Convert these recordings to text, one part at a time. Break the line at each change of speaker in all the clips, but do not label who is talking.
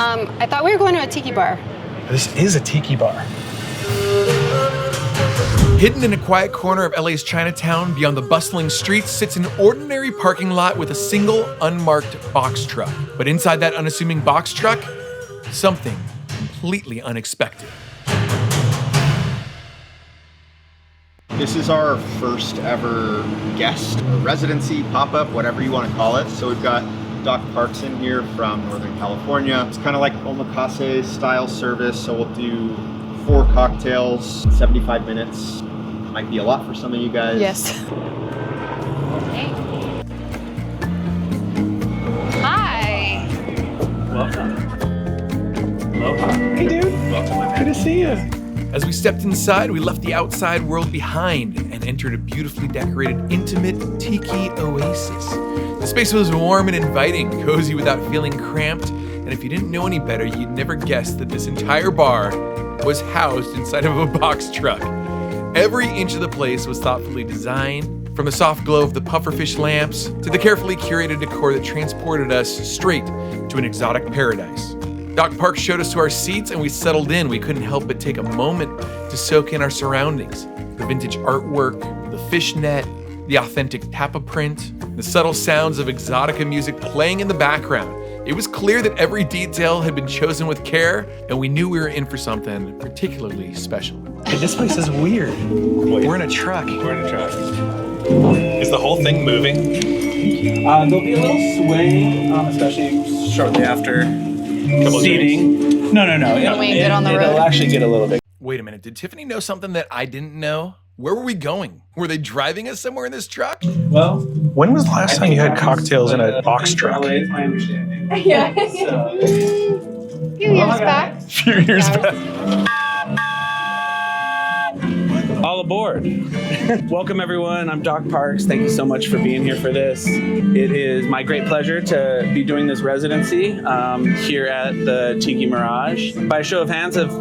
I thought we were going to a tiki bar.
This is a tiki bar.
Hidden in a quiet corner of LA's Chinatown, beyond the bustling streets, sits an ordinary parking lot with a single unmarked box truck. But inside that unassuming box truck, something completely unexpected.
This is our first ever guest, or residency, pop-up, whatever you want to call it. So we've got Doc Parks in here from Northern California. It's kind of like omakase style service. So we'll do 4 cocktails, 75 minutes. Might be a lot for some of you guys.
Yes. Hi.
Welcome. Aloha. Hey, dude. Welcome. Good to see you.
As we stepped inside, we left the outside world behind and entered a beautifully decorated, intimate Tiki oasis. The space was warm and inviting, cozy without feeling cramped, and if you didn't know any better, you'd never guess that this entire bar was housed inside of a box truck. Every inch of the place was thoughtfully designed, from the soft glow of the pufferfish lamps to the carefully curated decor that transported us straight to an exotic paradise. Doc Parks showed us to our seats and we settled in. We couldn't help but take a moment to soak in our surroundings. The vintage artwork, the fishnet, the authentic tapa print, the subtle sounds of exotica music playing in the background. It was clear that every detail had been chosen with care, and we knew we were in for something particularly special.
Hey, this place is weird. We're in a truck.
We're in a truck. Is the whole thing moving?
There'll be a little sway, especially shortly after seating. No.
When we get on the road.
It'll actually get a little bit.
Wait a minute, did Tiffany know something that I didn't know? Where were we going? Were they driving us somewhere in this truck?
Well, when was the last time you had cocktails in a box truck?
Yeah. Few years back.
A few years back.
All aboard. Welcome everyone, I'm Doc Parks. Thank you so much for being here for this. It is my great pleasure to be doing this residency here at the Tiki Mirage. By a show of hands, have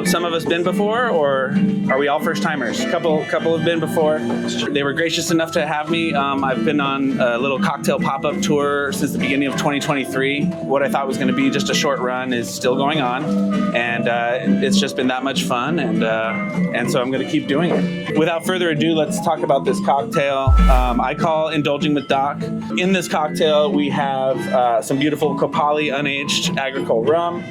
some of us been before, or are we all first timers? A couple have been before. They were gracious enough to have me. I've been on a little cocktail pop-up tour since the beginning of 2023. What I thought was gonna be just a short run is still going on, and it's just been that much fun, and so I'm gonna keep doing it. Without further ado, let's talk about this cocktail. I call Indulging with Doc. In this cocktail, we have some beautiful Copali unaged agricole rum.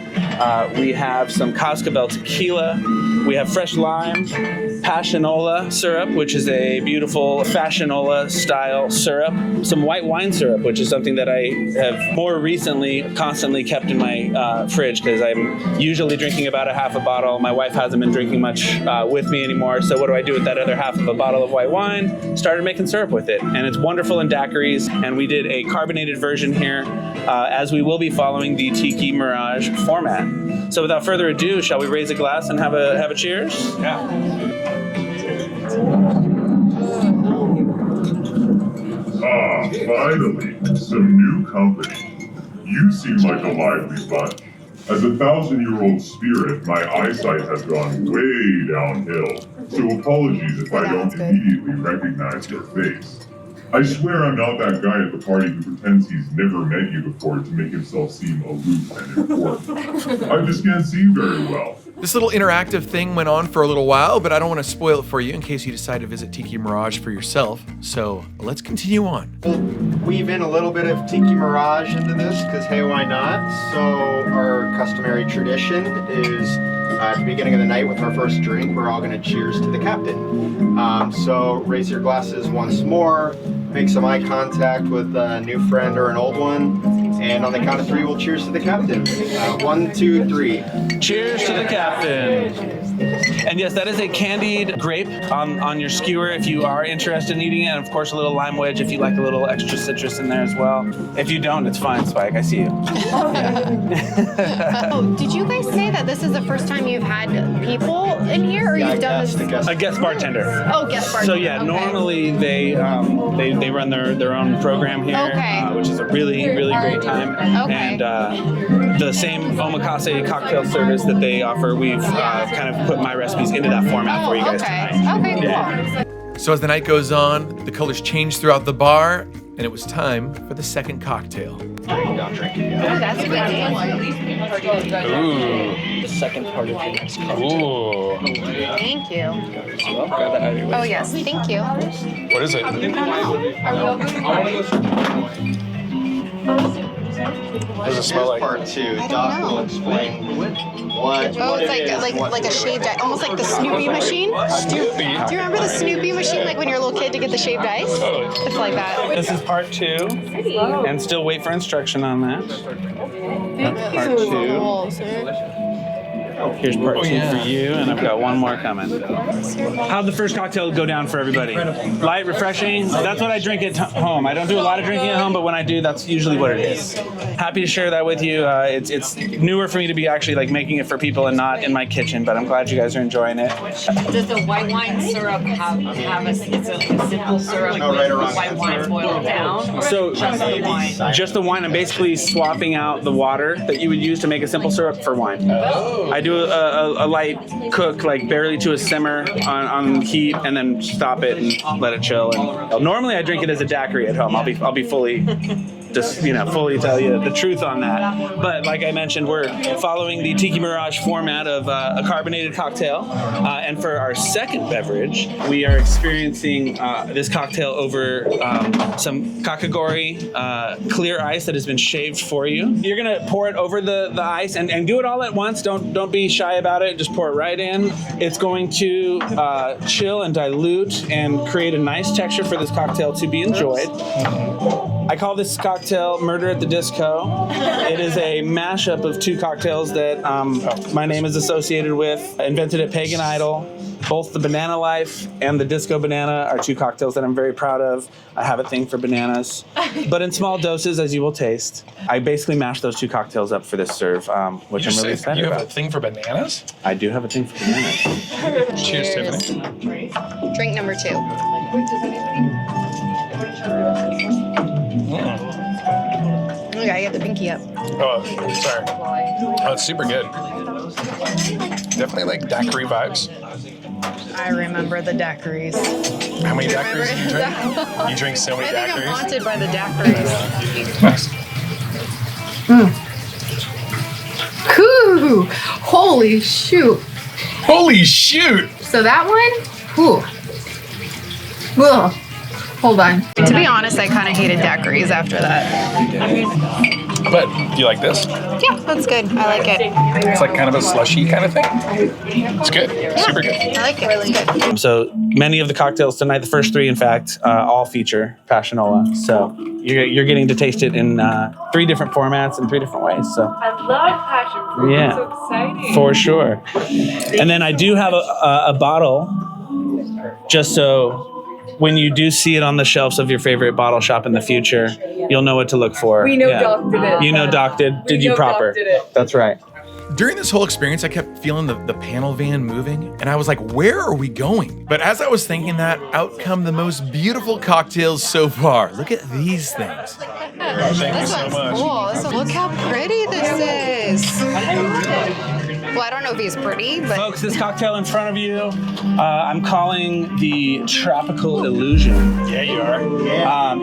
We have some Cascabel tequila. We have fresh lime, passionola syrup, which is a beautiful fashionola style syrup. Some white wine syrup, which is something that I have more recently constantly kept in my fridge because I'm usually drinking about a half a bottle. My wife hasn't been drinking much with me anymore. So what do I do with that other half of a bottle of white wine? Started making syrup with it. And it's wonderful in daiquiris. And we did a carbonated version here as we will be following the Tiki Mirage format. So without further ado, shall we raise a glass and have a cheers?
Yeah.
Ah, finally, some new company. You seem like a lively bunch. As a 1,000-year-old spirit, my eyesight has gone way downhill. So apologies if I don't immediately recognize your face. I swear I'm not that guy at the party who pretends he's never met you before to make himself seem aloof and important. I just can't see very well.
This little interactive thing went on for a little while, but I don't want to spoil it for you in case you decide to visit Tiki Mirage for yourself. So let's continue on.
We'll weave in a little bit of Tiki Mirage into this, because hey, why not? So our customary tradition is at the beginning of the night with our first drink, we're all going to cheers to the captain. So raise your glasses once more, make some eye contact with a new friend or an old one, and on the count of 3, we'll cheers to the captain. 1, 2, 3.
Cheers to the captain. And yes, that is a candied grape on your skewer if you are interested in eating it. And of course, a little lime wedge if you like a little extra citrus in there as well. If you don't, it's fine, Spike. I see you.
Oh, did you guys say that this is the first time you've had people in here, or you've done this?
A guest bartender.
Oh, guest bartender.
So yeah,
okay.
Normally they run their own program here,
Okay.
Which is a really great time.
Okay.
And the same omakase cocktail service that they offer, we've kind of put my recipes into that format for you guys tonight.
Okay, cool.
Yeah.
So as the night goes on, the colors change throughout the bar, and it was time for the second cocktail.
Don't drink it yet.
Oh, that's a good one.
Ooh.
The second part of your next cocktail.
Ooh.
Thank you.
Grab that out of your way.
Oh, yes. Thank you.
What is it? What does it smell like?
Part 2, Doc will explain what
Oh, it's
it is, what
like a
to do.
shaved ice, almost like the Snoopy machine.
Snoopy.
Do you remember the Snoopy machine, like when you're a little kid to get the shaved ice? It's like that.
This is part 2, and still wait for instruction on that. That's part 2. Here's part 2 for you, and I've got one more coming. How'd the first cocktail go down for everybody? Light, refreshing? That's what I drink at home. I don't do a lot of drinking at home, but when I do, that's usually what it is. Happy to share that with you. It's newer for me to be actually like making it for people and not in my kitchen, but I'm glad you guys are enjoying it.
Does the white wine syrup have it's a simple syrup with white wine boiled down?
So
Just the wine.
just the wine. I'm basically swapping out the water that you would use to make a simple syrup for wine. I do a light cook, like barely to a simmer on heat, and then stop it and let it chill. And normally I drink it as a daiquiri at home. I'll be fully fully tell you the truth on that. But like I mentioned, we're following the Tiki Mirage format of a carbonated cocktail. And for our second beverage, we are experiencing this cocktail over some kakagori clear ice that has been shaved for you. You're gonna pour it over the ice and do it all at once. Don't be shy about it. Just pour it right in. It's going to chill and dilute and create a nice texture for this cocktail to be enjoyed. I call this cocktail Murder at the Disco. It is a mashup of 2 cocktails that my name is associated with. Invented at Pagan Idol. Both the Banana Life and the Disco Banana are 2 cocktails that I'm very proud of. I have a thing for bananas, but in small doses, as you will taste. I basically mashed those 2 cocktails up for this serve, which I'm really excited
You have a
about.
thing for bananas?
I do have a thing for bananas.
Cheers, Tiffany.
Drink number 2. Oh, yeah, I get the pinky up.
Oh, sorry. Oh, it's super good. Definitely like daiquiri vibes.
I remember the daiquiris.
How many daiquiris do you drink? You drink so many
I think I'm
daiquiris?
haunted by the daiquiris.
Ooh, holy shoot.
Holy shoot!
So that one, whew. Ugh. Hold on.
To be honest, I kind of hated daiquiris after that.
But do you like this?
Yeah, that's good. I like it.
It's like kind of a slushy kind of thing. It's good. Super good.
I like it. Really good.
So many of the cocktails tonight, the first 3 in fact, all feature Passionola. So you're getting to taste it in 3 different formats and 3 different ways. So
I love passion fruit.
Yeah.
It's so exciting.
for sure. And then I do have a bottle, just so when you do see it on the shelves of your favorite bottle shop in the future, you'll know what to look for.
We know Doc did it.
You know Doc did you
know Doc
proper.
did it.
That's right.
During this whole experience, I kept feeling the panel van moving, and I was like, where are we going? But as I was thinking that, out come the most beautiful cocktails so far. Look at these things.
Thank you
This
so
one's
much.
cool. Look how pretty this is. Well, I don't know if he's pretty, but
Folks, this cocktail in front of you, I'm calling the Tropical Illusion.
Yeah, you are.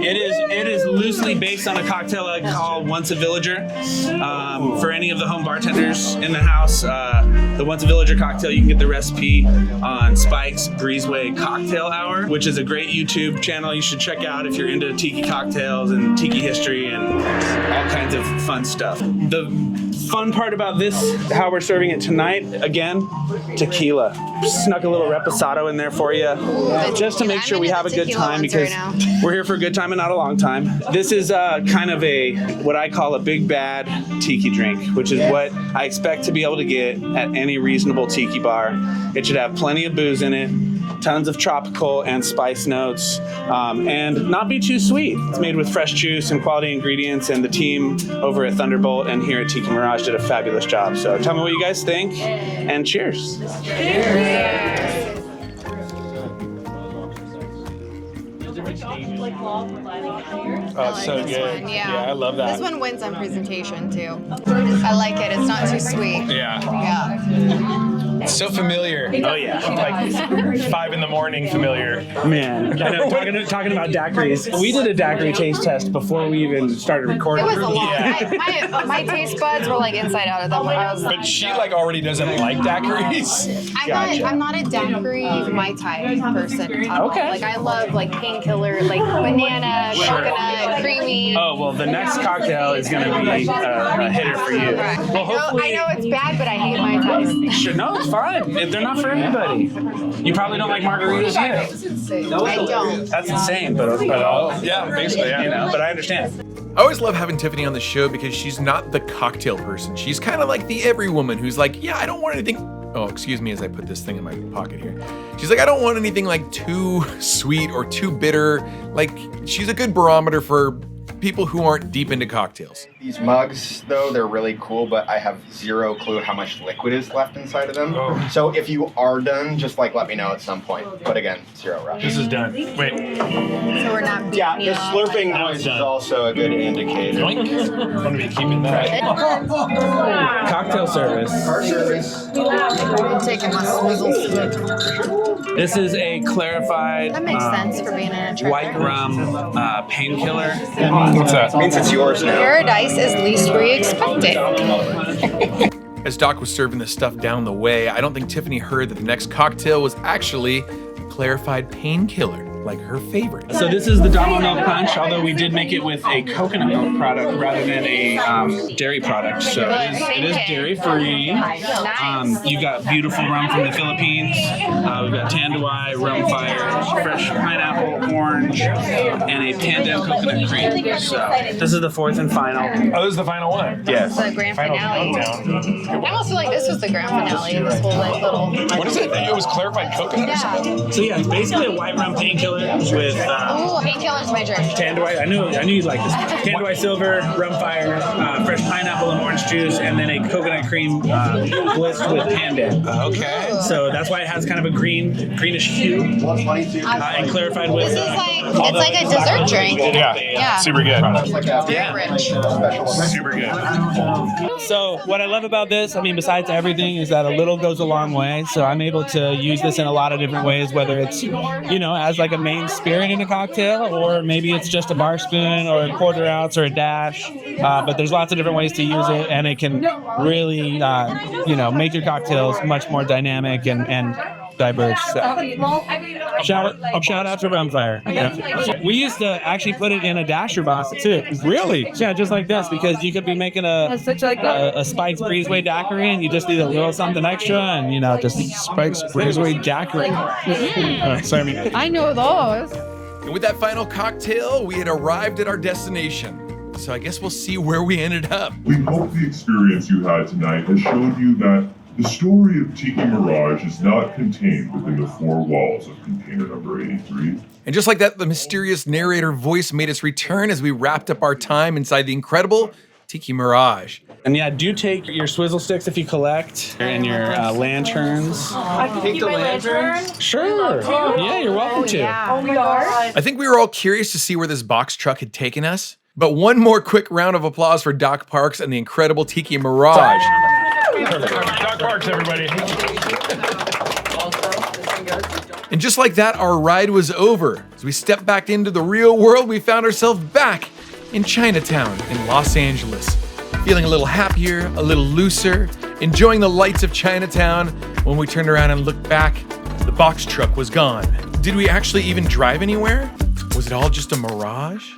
It is loosely based on a cocktail I call Once a Villager. For any of the home bartenders in the house, the Once a Villager cocktail, you can get the recipe on Spike's Breezeway Cocktail Hour, which is a great YouTube channel you should check out if you're into tiki cocktails and tiki history and all kinds of fun stuff. The fun part about this, how we're serving it tonight, again, tequila. Snuck a little reposado in there for you, just to make sure we have a good time, because we're here for a good time and not a long time. This is kind of what I call a big bad tiki drink, which is what I expect to be able to get at any reasonable tiki bar. It should have plenty of booze in it, tons of tropical and spice notes, and not be too sweet. It's made with fresh juice and quality ingredients, and the team over at Thunderbolt and here at Tiki Mirage did a fabulous job. So tell me what you guys think, and cheers.
Oh, it's so
this
good.
one, yeah.
I love that.
This one wins on presentation too. I like it. It's not too sweet.
Yeah.
Yeah.
It's so familiar.
Oh yeah.
Like 5 in the morning familiar.
Man, I know, talking about daiquiris. We did a daiquiri taste test before we even started
It
recording.
was a long.
Yeah.
My taste buds were like inside out of them when I was.
But she like already doesn't like daiquiris.
I'm not a daiquiri Mai Tai person.
Okay.
Like I love like painkiller, like banana, coconut, creamy.
Oh well, the next cocktail is going to be a hitter for you.
Right.
Well, hopefully.
I know it's bad, but I hate Mai Tais.
Sure, no, it's fine. They're not for everybody. You probably don't like margaritas either.
I don't.
That's insane, but
Yeah, basically, yeah.
you know, but I understand.
I always love having Tiffany on the show because she's not the cocktail person. She's kind of like the every woman who's like, yeah, I don't want anything. Oh, excuse me as I put this thing in my pocket here. She's like, I don't want anything like too sweet or too bitter. Like, she's a good barometer for people who aren't deep into cocktails.
These mugs, though, they're really cool, but I have zero clue how much liquid is left inside of them.
Oh.
So if you are done, just like let me know at some point. But again, zero rush.
This is done. Wait.
So we're not.
Yeah,
beating
the
it up.
slurping noise is also a good indicator.
Yoink. I'm gonna be keeping that.
Cocktail service.
Our service.
I'm taking my swizzle stick.
This is a clarified
That makes sense for being in a treasure.
white rum painkiller.
What's that?
Means it's yours now.
Paradise is least where you expect it.
As Doc was serving this stuff down the way, I don't think Tiffany heard that the next cocktail was actually a clarified painkiller, like her favorite.
So this is the Damo Milk Punch, although we did make it with a coconut milk product rather than a dairy product. So it is dairy free. You got beautiful rum from the Philippines. We've got Tanduay Rum Fire, fresh pineapple, orange, and a pandan coconut cream. So this is the fourth and final.
Oh, this is the final one.
Yes.
The grand
Final
finale.
countdown.
I almost feel like this was the grand finale. This whole like little.
What is it? It was clarified coconut or something?
So yeah, it's basically a white rum painkiller with
Oh, painkiller's my drink.
Tanduay. I knew you'd like this. Tanduay Silver, Rum Fire, fresh pineapple and orange juice, and then a coconut cream blitzed with pandan.
Okay.
So that's why it has kind of a greenish hue, and clarified with.
This is like it's like a dessert drink.
Yeah. Super good.
Very rich.
Super good.
So what I love about this, I mean, besides everything, is that a little goes a long way. So I'm able to use this in a lot of different ways, whether it's, as like a main spirit in a cocktail, or maybe it's just a bar spoon or a quarter ounce or a dash. But there's lots of different ways to use it, and it can really, make your cocktails much more dynamic and diverse. So. Shout out to Rum Fire. Yeah. We used to actually put it in a dasher box too. Really? Yeah, just like this, because you could be making a Spike's Breezeway daiquiri, and you just need a little something extra, and just Spike's Breezeway daiquiri. Sorry.
I know those.
And with that final cocktail, we had arrived at our destination. So I guess we'll see where we ended up.
We hope the experience you had tonight has showed you that the story of Tiki Mirage is not contained within the four walls of container number 83.
And just like that, the mysterious narrator voice made its return as we wrapped up our time inside the incredible Tiki Mirage.
And yeah, do take your swizzle sticks if you collect, and your lanterns.
I can keep my lantern.
Sure. Yeah, you're welcome to.
Oh my god.
I think we were all curious to see where this box truck had taken us. But one more quick round of applause for Doc Parks and the incredible Tiki Mirage.
Perfect. Doc Parks, everybody.
And just like that, our ride was over. As we stepped back into the real world, we found ourselves back in Chinatown in Los Angeles. Feeling a little happier, a little looser, enjoying the lights of Chinatown. When we turned around and looked back, the box truck was gone. Did we actually even drive anywhere? Was it all just a mirage?